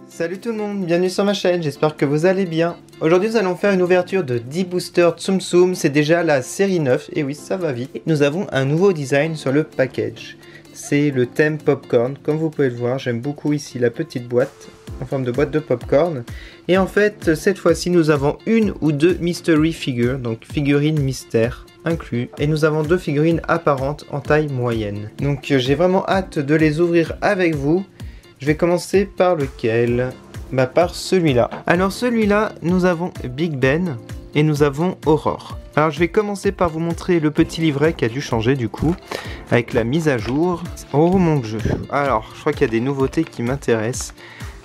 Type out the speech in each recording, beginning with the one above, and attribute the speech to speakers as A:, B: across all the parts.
A: Salut tout le monde, bienvenue sur ma chaîne, j'espère que vous allez bien. Aujourd'hui nous allons faire une ouverture de 10 boosters Tsum Tsum, c'est déjà la série 9, et oui ça va vite. Nous avons un nouveau design sur le package, c'est le thème popcorn, comme vous pouvez le voir, j'aime beaucoup ici la petite boîte, en forme de boîte de popcorn. Et en fait cette fois-ci nous avons une ou deux mystery figures, donc figurines mystères inclus, et nous avons deux figurines apparentes en taille moyenne. Donc j'ai vraiment hâte de les ouvrir avec vous. Je vais commencer par lequel? Par celui-là. Alors celui-là, nous avons Big Ben et nous avons Aurore. Alors je vais commencer par vous montrer le petit livret qui a dû changer du coup, avec la mise à jour. Oh mon jeu. Alors je crois qu'il y a des nouveautés qui m'intéressent.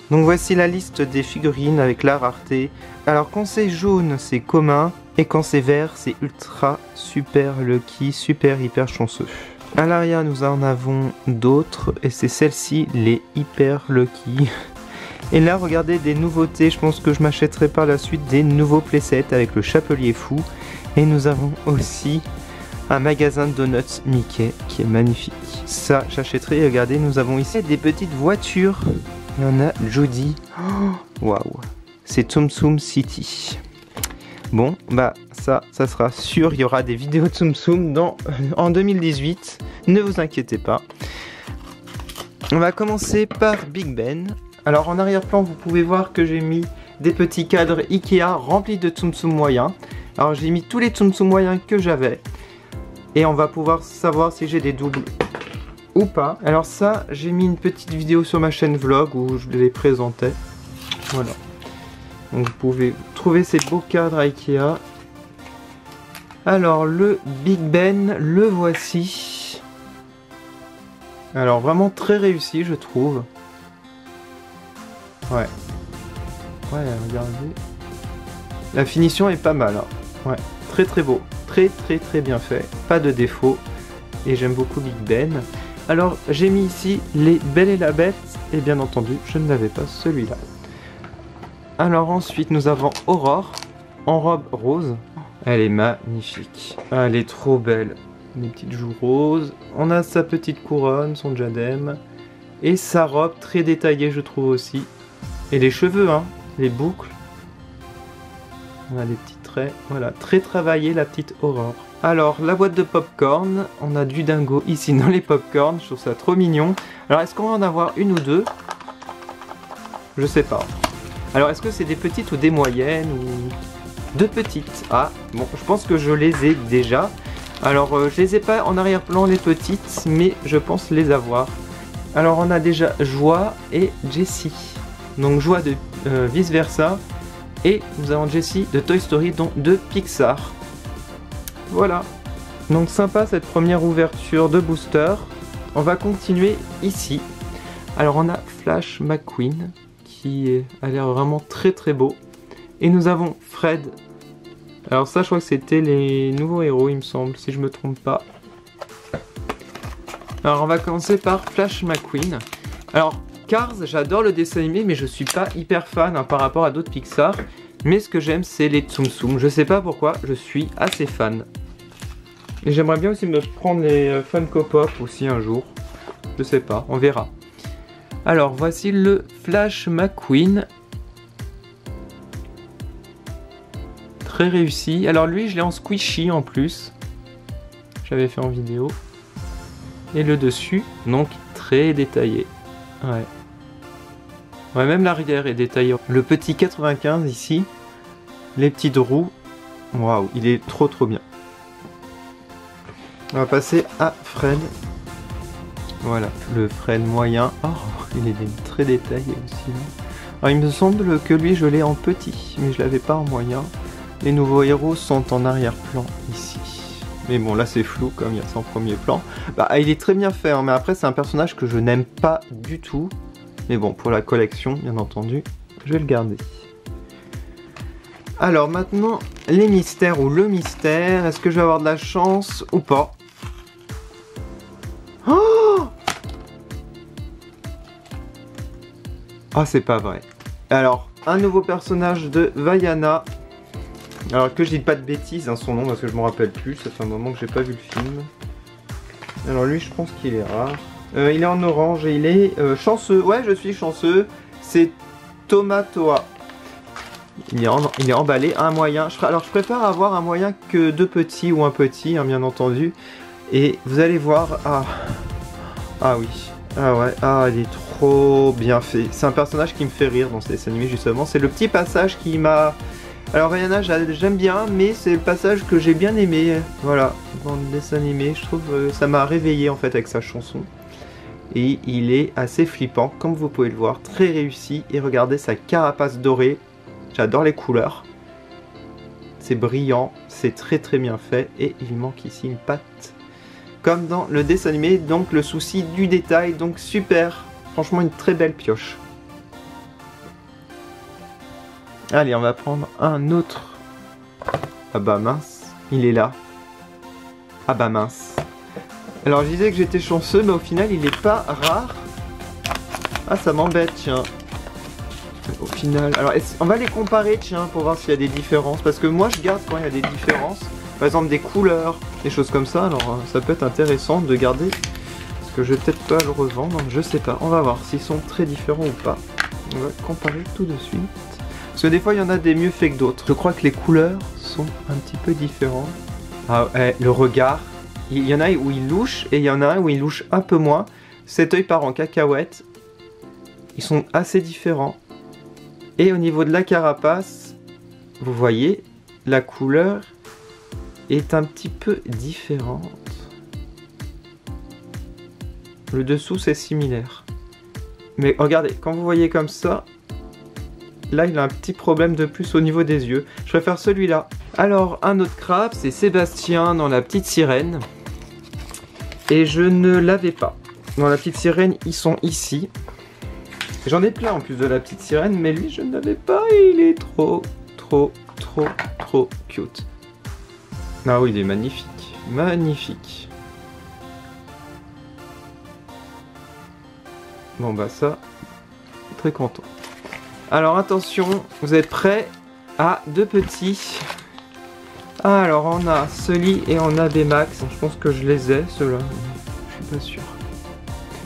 A: Donc voici la liste des figurines avec la rareté. Alors quand c'est jaune, c'est commun. Et quand c'est vert, c'est ultra, super lucky, super hyper chanceux. À l'arrière, nous en avons d'autres, et c'est celle-ci, les hyper lucky. Et là, regardez des nouveautés, je pense que je m'achèterai par la suite des nouveaux playsets avec le chapelier fou. Et nous avons aussi un magasin de donuts Mickey qui est magnifique. Ça, j'achèterai. Regardez, nous avons ici des petites voitures. Il y en a Judy. Waouh, c'est Tsum Tsum City. Bon, ça sera sûr, il y aura des vidéos de Tsum Tsum en 2018, ne vous inquiétez pas. On va commencer par Big Ben. Alors en arrière-plan, vous pouvez voir que j'ai mis des petits cadres Ikea remplis de Tsum Tsum moyens. Alors j'ai mis tous les Tsum Tsum moyens que j'avais. Et on va pouvoir savoir si j'ai des doubles ou pas. Alors ça, j'ai mis une petite vidéo sur ma chaîne vlog où je les présentais. Voilà. Donc vous pouvez trouver ces beaux cadres à Ikea. Alors le Big Ben, le voici. Alors vraiment très réussi je trouve. Ouais, regardez. La finition est pas mal. Hein. Ouais, très beau. Très bien fait. Pas de défaut. Et j'aime beaucoup Big Ben. Alors j'ai mis ici les Belle et la Bête. Et bien entendu, je ne l'avais pas celui-là. Alors ensuite nous avons Aurore en robe rose. Elle est magnifique. Elle est trop belle. Les petites joues roses. On a sa petite couronne, son diadème. Et sa robe très détaillée je trouve aussi. Et les cheveux, hein, les boucles. On a des petits traits. Voilà, très travaillée la petite Aurore. Alors la boîte de popcorn. On a du dingo ici dans les popcorn. Je trouve ça trop mignon. Alors est-ce qu'on va en avoir une ou deux? Je sais pas. Alors est-ce que c'est des petites ou des moyennes ou deux petites? Ah bon, je pense que je les ai déjà. Alors je les ai pas en arrière-plan les petites, mais je pense les avoir. Alors on a déjà Joie et Jessie. Donc Joie de vice versa. Et nous avons Jessie de Toy Story, donc de Pixar. Voilà. Donc sympa cette première ouverture de booster. On va continuer ici. Alors on a Flash McQueen. Qui a l'air vraiment très beau. Et nous avons Fred. Alors ça je crois que c'était les nouveaux héros il me semble, si je me trompe pas. Alors on va commencer par Flash McQueen. Alors Cars, j'adore le dessin animé mais je suis pas hyper fan par rapport à d'autres Pixar. Mais ce que j'aime c'est les Tsum Tsum. Je sais pas pourquoi, je suis assez fan. Et j'aimerais bien aussi me prendre les Funko Pop aussi un jour. Je sais pas, on verra. Alors voici le Flash McQueen. Très réussi. Alors lui je l'ai en squishy en plus. J'avais fait en vidéo. Et le dessus, donc très détaillé. Ouais. Ouais, même l'arrière est détaillé. Le petit 95 ici. Les petites roues. Waouh, il est trop bien. On va passer à Fred. Voilà, le Fred moyen. Oh, il est très détaillé aussi. Alors il me semble que lui je l'ai en petit, mais je l'avais pas en moyen. Les nouveaux héros sont en arrière-plan ici. Mais bon là c'est flou comme il y a son premier plan. Il est très bien fait, hein, mais après c'est un personnage que je n'aime pas du tout. Mais bon, pour la collection bien entendu, je vais le garder. Alors maintenant, les mystères ou le mystère. Est-ce que je vais avoir de la chance ou pas? Ah, c'est pas vrai. Alors, un nouveau personnage de Vaiana. Alors que je dis pas de bêtises, hein, son nom, parce que je me rappelle plus. Ça fait un moment que j'ai pas vu le film. Alors lui, je pense qu'il est rare. Il est en orange et il est chanceux. Ouais, je suis chanceux. C'est Tomatoa. Il est emballé, un moyen. Alors je préfère avoir un moyen que deux petits ou un petit, hein, bien entendu. Et vous allez voir, ah oui, ah ouais, ah il est trop bien fait. C'est un personnage qui me fait rire dans ce dessin animé justement. C'est le petit passage qui m'a... Alors Rihanna j'aime bien, mais c'est le passage que j'ai bien aimé. Voilà, dans le dessin animé, je trouve ça m'a réveillé en fait avec sa chanson. Et il est assez flippant, comme vous pouvez le voir, très réussi. Et regardez sa carapace dorée. J'adore les couleurs. C'est brillant, c'est très très bien fait. Et il manque ici une patte. Comme dans le dessin animé, donc le souci du détail. Donc super, franchement une très belle pioche. Allez, on va prendre un autre. Ah bah mince, il est là. Ah bah mince. Alors je disais que j'étais chanceux, mais au final il n'est pas rare. Ah ça m'embête, tiens. Au final, alors on va les comparer, tiens, pour voir s'il y a des différences. Parce que moi je garde quand il y a des différences. Par exemple des couleurs, des choses comme ça. Alors ça peut être intéressant de garder. Parce que je vais peut-être pas le revendre, je sais pas. On va voir s'ils sont très différents ou pas. On va comparer tout de suite. Parce que des fois il y en a des mieux faits que d'autres. Je crois que les couleurs sont un petit peu différentes. Ah, le regard. Il y en a où il louche et il y en a un où il louche un peu moins. Cet œil part en cacahuète. Ils sont assez différents. Et au niveau de la carapace, vous voyez, la couleur est un petit peu différente. Le dessous c'est similaire. Mais regardez, quand vous voyez comme ça, là il a un petit problème de plus au niveau des yeux. Je préfère celui-là. Alors un autre crabe, c'est Sébastien dans La Petite Sirène. Et je ne l'avais pas. Dans La Petite Sirène, ils sont ici. J'en ai plein en plus de La Petite Sirène, mais lui je ne l'avais pas et il est trop cute. Ah oui, il est magnifique. Magnifique. Bon bah ça, très content. Alors attention, vous êtes prêts? Ah, deux petits. Ah, alors on a Sully et on a Baymax. Je pense que je les ai, ceux-là. Je suis pas sûr.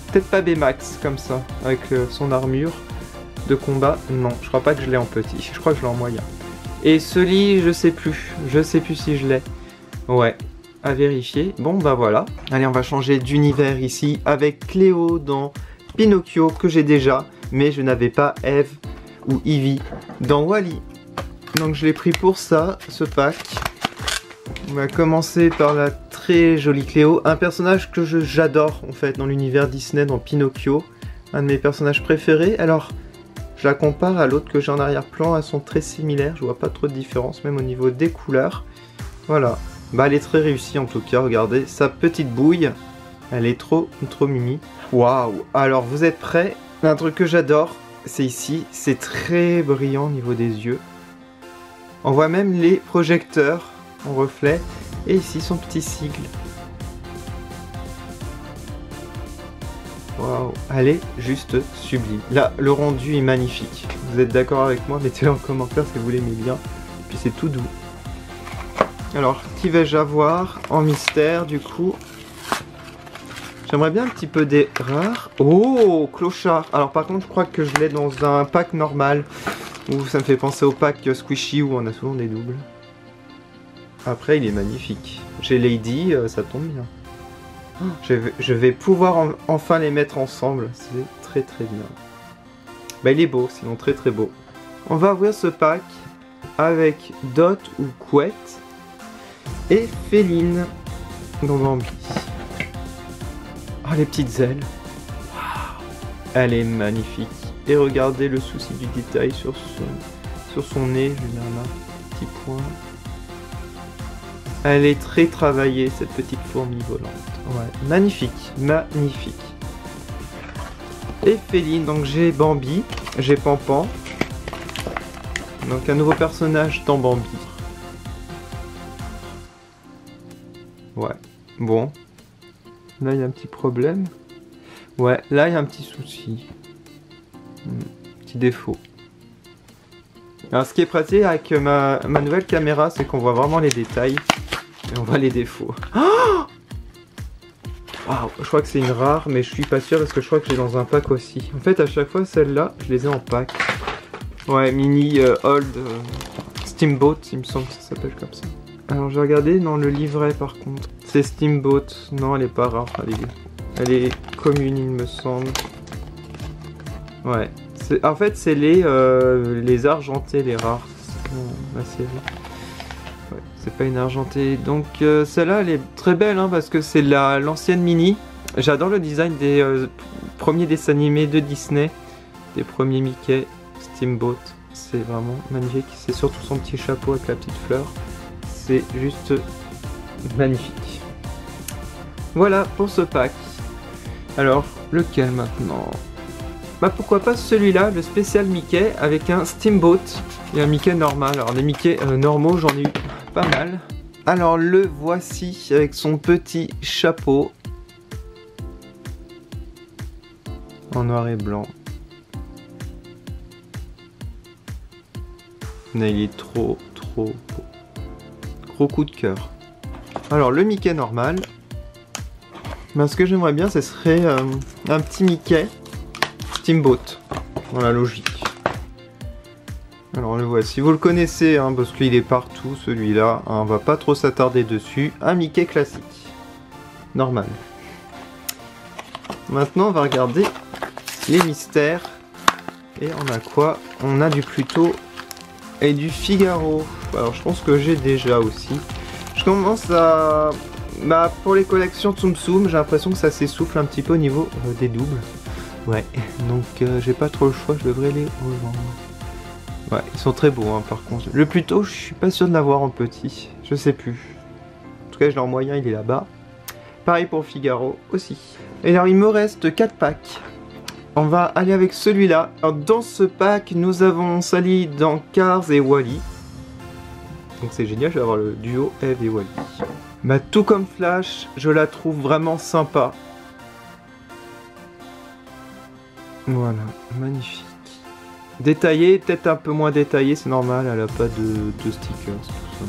A: Peut-être pas Baymax comme ça, avec son armure de combat. Non, je crois pas que je l'ai en petit. Je crois que je l'ai en moyen. Et Sully, je sais plus. Je sais plus si je l'ai. Ouais, à vérifier. Bon, bah voilà. Allez, on va changer d'univers ici avec Cléo dans Pinocchio que j'ai déjà, mais je n'avais pas Eve ou Evie dans Wall-E. Donc je l'ai pris pour ça, ce pack. On va commencer par la très jolie Cléo, un personnage que j'adore en fait dans l'univers Disney, dans Pinocchio, un de mes personnages préférés. Alors je la compare à l'autre que j'ai en arrière-plan, elles sont très similaires, je vois pas trop de différence même au niveau des couleurs. Voilà, bah elle est très réussie en tout cas, regardez sa petite bouille, elle est trop mimi. Waouh, alors vous êtes prêts? Un truc que j'adore, c'est ici, c'est très brillant au niveau des yeux. On voit même les projecteurs en reflet. Et ici son petit sigle. Waouh, elle est juste sublime. Là, le rendu est magnifique. Vous êtes d'accord avec moi? Mettez-le en commentaire si vous l'aimez bien. Puis c'est tout doux. Alors, qui vais-je avoir en mystère du coup? J'aimerais bien un petit peu des rares. Oh, clochard. Alors par contre, je crois que je l'ai dans un pack normal. Ou ça me fait penser au pack Squishy où on a souvent des doubles. Après, il est magnifique. J'ai Lady, ça tombe bien. Je vais pouvoir enfin les mettre ensemble. C'est très bien. Bah, il est beau, sinon très beau. On va ouvrir ce pack avec Dot ou Couette et Féline dans Bambi. Oh, les petites ailes. Elle est magnifique. Et regardez le souci du détail sur son nez. Je viens là, petit point. Elle est très travaillée, cette petite fourmi volante. Ouais, magnifique, magnifique. Et Féline, donc j'ai Bambi, j'ai Pampan. Donc un nouveau personnage dans Bambi. Ouais, bon. Là il y a un petit problème. Ouais, là il y a un petit souci. Petit défaut. Alors ce qui est pratique avec ma nouvelle caméra, c'est qu'on voit vraiment les détails. Et on voit les défauts. Oh, wow, je crois que c'est une rare, mais je suis pas sûr parce que je crois que j'ai dans un pack aussi. En fait, à chaque fois, celles-là, je les ai en pack. Ouais, mini old Steamboat, il me semble que ça s'appelle comme ça. Alors j'ai regardé dans le livret par contre. C'est Steamboat. Non, elle est pas rare. Elle est commune, il me semble. Ouais. En fait, c'est les argentés, les rares. La série. Ouais, c'est pas une argentée. Donc celle-là, elle est très belle hein, parce que c'est l'ancienne mini. J'adore le design des premiers dessins animés de Disney. Des premiers Mickey, Steamboat. C'est vraiment magnifique. C'est surtout son petit chapeau avec la petite fleur. C'est juste magnifique. Voilà pour ce pack. Alors, lequel maintenant? Bah pourquoi pas celui-là, le spécial Mickey avec un Steamboat et un Mickey normal. Alors les Mickey normaux, j'en ai eu pas mal. Alors le voici avec son petit chapeau en noir et blanc. Mais il est trop beau. Gros coup de cœur. Alors le Mickey normal. Ben, ce que j'aimerais bien, ce serait un petit Mickey Steamboat, dans la logique. Alors le voici, vous le connaissez hein, parce qu'il est partout celui-là, hein, on va pas trop s'attarder dessus. Un Mickey classique, normal. Maintenant on va regarder les mystères. Et on a quoi? On a du Pluto et du Figaro. Alors je pense que j'ai déjà aussi. Je commence à... Bah pour les collections Tsum Tsum, j'ai l'impression que ça s'essouffle un petit peu au niveau des doubles. Ouais, donc j'ai pas trop le choix, je devrais les revendre. Ouais, ils sont très beaux hein, par contre. Le Pluto, je suis pas sûr de l'avoir en petit, je sais plus. En tout cas, je l'ai en moyen, il est là-bas. Pareil pour Figaro aussi. Et alors, il me reste 4 packs. On va aller avec celui-là. Dans ce pack, nous avons Sally dans Cars et Wall-E. Donc c'est génial, je vais avoir le duo Eve et Wall-E. Bah tout comme Flash, je la trouve vraiment sympa. Voilà, magnifique. Détaillé, peut-être un peu moins détaillé, c'est normal, elle a pas de stickers, tout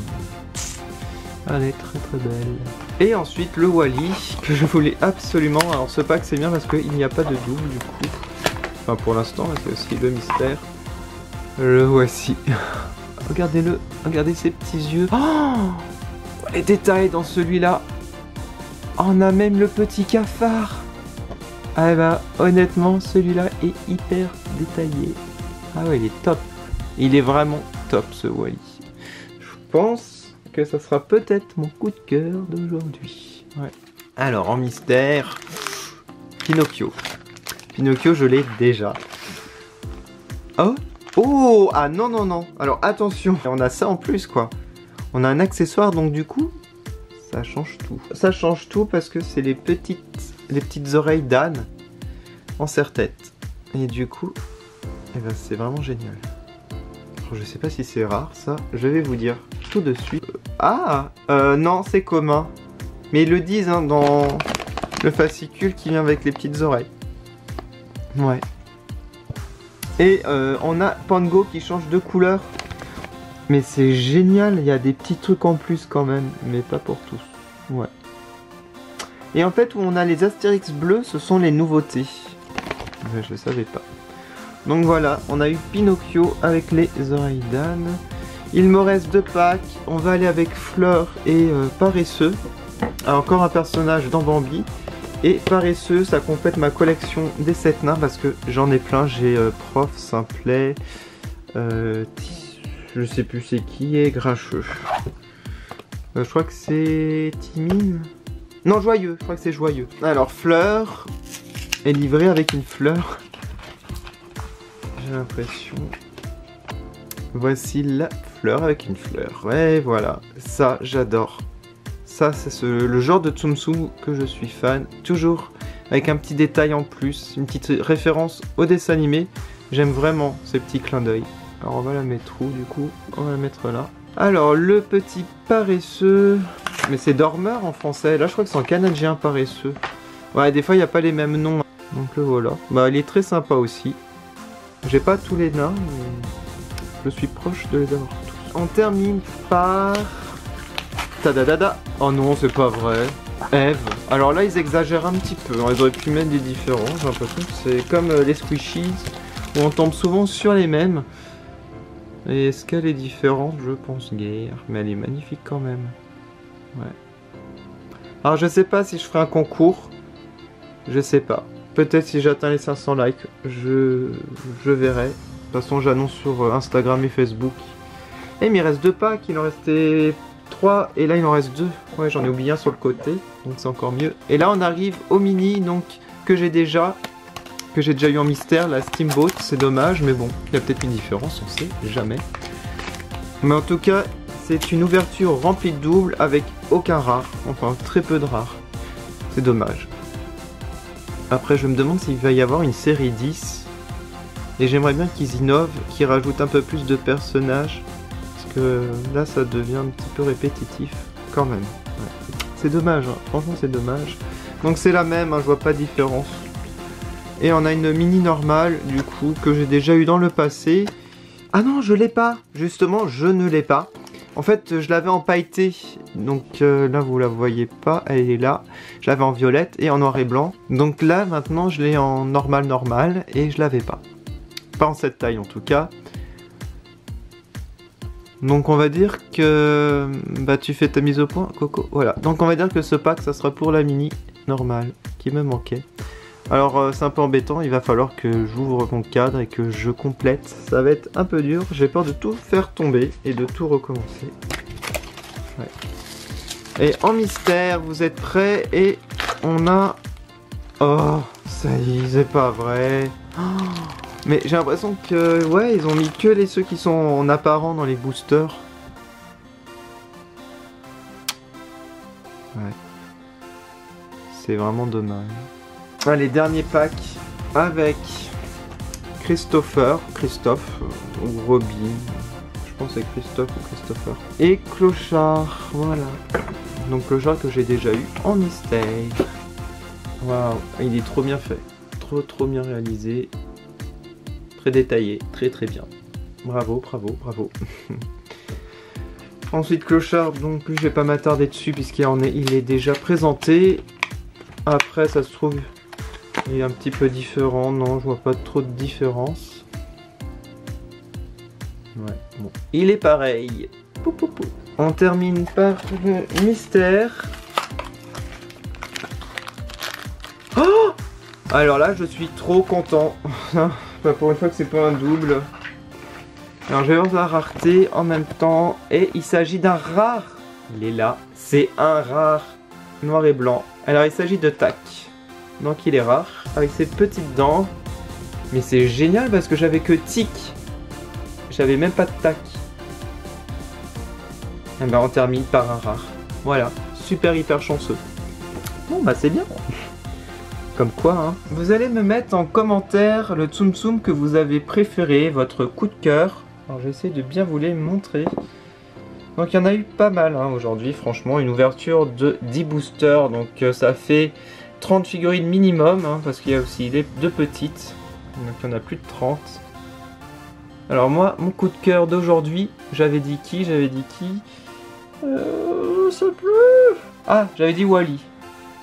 A: ça. Elle est très belle. Et ensuite le Wall-E, que je voulais absolument. Alors ce pack c'est bien parce qu'il n'y a pas de double du coup. Enfin pour l'instant, c'est aussi le mystère. Le voici. Regardez-le, regardez ses petits yeux. Oh, les détails dans celui-là. On a même le petit cafard. Ah bah honnêtement celui-là est hyper détaillé. Ah ouais il est top. Il est vraiment top ce Wall-E. Je pense que ça sera peut-être mon coup de cœur d'aujourd'hui. Ouais. Alors en mystère, Pinocchio. Pinocchio je l'ai déjà. Oh. Oh ah non non non. Alors attention, on a ça en plus quoi. On a un accessoire donc du coup ça change tout. Ça change tout parce que c'est les petites oreilles d'âne en serre-tête. Et du coup, eh ben, c'est vraiment génial. Alors, je sais pas si c'est rare ça, je vais vous dire tout de suite. Non c'est commun. Mais ils le disent hein, dans le fascicule qui vient avec les petites oreilles. Ouais. Et on a Pango qui change de couleur. Mais c'est génial, il y a des petits trucs en plus quand même, mais pas pour tous. Ouais. Et en fait, où on a les Astérix bleus, ce sont les nouveautés. Mais je savais pas. Donc voilà, on a eu Pinocchio avec les oreilles d'âne. Il me reste 2 packs. On va aller avec Fleur et Paresseux. Encore un personnage dans Bambi. Et Paresseux, ça complète ma collection des 7 nains parce que j'en ai plein. J'ai Prof, Simplet, je sais plus c'est qui, et Grincheux. Je crois que c'est Timine. Non, Joyeux, je crois que c'est Joyeux. Alors, Fleur est livrée avec une fleur. J'ai l'impression. Voici la fleur avec une fleur. Ouais, voilà. Ça, j'adore. Ça, c'est le genre de Tsum Tsum que je suis fan. Toujours avec un petit détail en plus, une petite référence au dessin animé. J'aime vraiment ces petits clins d'œil. Alors on va la mettre où du coup? On va la mettre là. Alors le petit paresseux. Mais c'est dormeur en français. Là je crois que c'est en canadien paresseux. Ouais des fois il n'y a pas les mêmes noms. Donc le voilà. Bah il est très sympa aussi. J'ai pas tous les nains mais je suis proche de les avoir tous. On termine par... Tadadada. Oh non c'est pas vrai. Eve. Alors là ils exagèrent un petit peu. Ils auraient pu mettre des différents. J'ai l'impression que c'est comme les squishies où on tombe souvent sur les mêmes. Et est-ce qu'elle est différente? Je pense guère, mais elle est magnifique quand même. Ouais. Alors je sais pas si je ferai un concours. Je sais pas. Peut-être si j'atteins les 500 likes, je verrai. De toute façon j'annonce sur Instagram et Facebook. Et il me reste 2 packs, il en restait 3 et là il en reste 2. Ouais, j'en ai oublié un sur le côté, donc c'est encore mieux. Et là on arrive au mini, donc que j'ai déjà eu en mystère, la Steamboat. C'est dommage, mais bon, il y a peut-être une différence, on sait jamais. Mais en tout cas, c'est une ouverture remplie de doubles avec aucun rare, enfin très peu de rares. C'est dommage. Après, je me demande s'il va y avoir une série 10. Et j'aimerais bien qu'ils innovent, qu'ils rajoutent un peu plus de personnages. Parce que là, ça devient un petit peu répétitif, quand même. Ouais. C'est dommage, hein. Franchement, c'est dommage. Donc c'est la même, hein, je vois pas de différence. Et on a une mini normale, du coup, que j'ai déjà eu dans le passé. Ah non, je l'ai pas. Justement, je ne l'ai pas. En fait, je l'avais en pailleté, donc là vous la voyez pas, elle est là. Je l'avais en violette et en noir et blanc. Donc là, maintenant, je l'ai en normal et je l'avais pas. Pas en cette taille en tout cas. Donc on va dire que... Bah tu fais ta mise au point, Coco. Voilà. Donc on va dire que ce pack, ça sera pour la mini normale qui me manquait. Alors c'est un peu embêtant, il va falloir que j'ouvre mon cadre et que je complète. Ça va être un peu dur, j'ai peur de tout faire tomber et de tout recommencer. Ouais. Et en mystère, vous êtes prêts? Et on a... Oh, ça y est, c'est pas vrai. Oh, mais j'ai l'impression que... Ouais, ils ont mis que ceux qui sont en apparent dans les boosters. Ouais. C'est vraiment dommage. Les derniers packs avec Christophe ou Robin, je pense que c'est Christophe ou Christopher, et Clochard, voilà. Donc Clochard que j'ai déjà eu en mystère. Waouh, il est trop bien fait, trop bien réalisé, très détaillé, très bien. Bravo. Ensuite Clochard, donc lui je vais pas m'attarder dessus puisqu'il est déjà présenté. Après ça se trouve il est un petit peu différent, non, je vois pas trop de différence. Ouais, bon. Il est pareil. Pou. On termine par le mystère. Oh! Alors là, je suis trop content. Pour une fois que c'est pas un double. Alors je vais voir la rareté en même temps. Et il s'agit d'un rare. Il est là. C'est un rare noir et blanc. Alors il s'agit de Tac. Donc il est rare, avec ses petites dents. Mais c'est génial parce que j'avais que Tic. J'avais même pas de Tac. Et ben on termine par un rare. Voilà, super hyper chanceux. Bon bah c'est bien. Comme quoi hein. Vous allez me mettre en commentaire le Tsum Tsum que vous avez préféré, votre coup de cœur. Alors j'essaie de bien vous les montrer. Donc il y en a eu pas mal hein, aujourd'hui, franchement. Une ouverture de 10 boosters, donc ça fait 30 figurines minimum, hein, parce qu'il y a aussi les 2 petites. Donc il y en a plus de 30. Alors moi, mon coup de cœur d'aujourd'hui, j'avais dit qui? Ça pleut. Ah, j'avais dit Wally.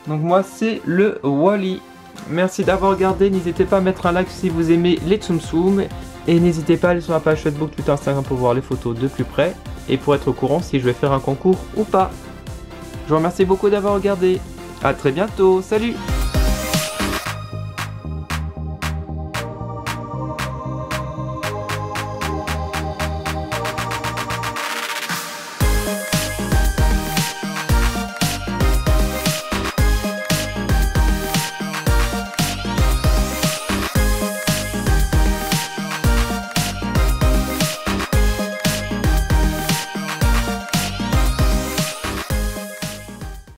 A: Donc moi, c'est le Wally. Merci d'avoir regardé. N'hésitez pas à mettre un like si vous aimez les Tsum Tsum. Et n'hésitez pas à aller sur ma page Facebook, Twitter, Instagram pour voir les photos de plus près. Et pour être au courant si je vais faire un concours ou pas. Je vous remercie beaucoup d'avoir regardé. A très bientôt, salut!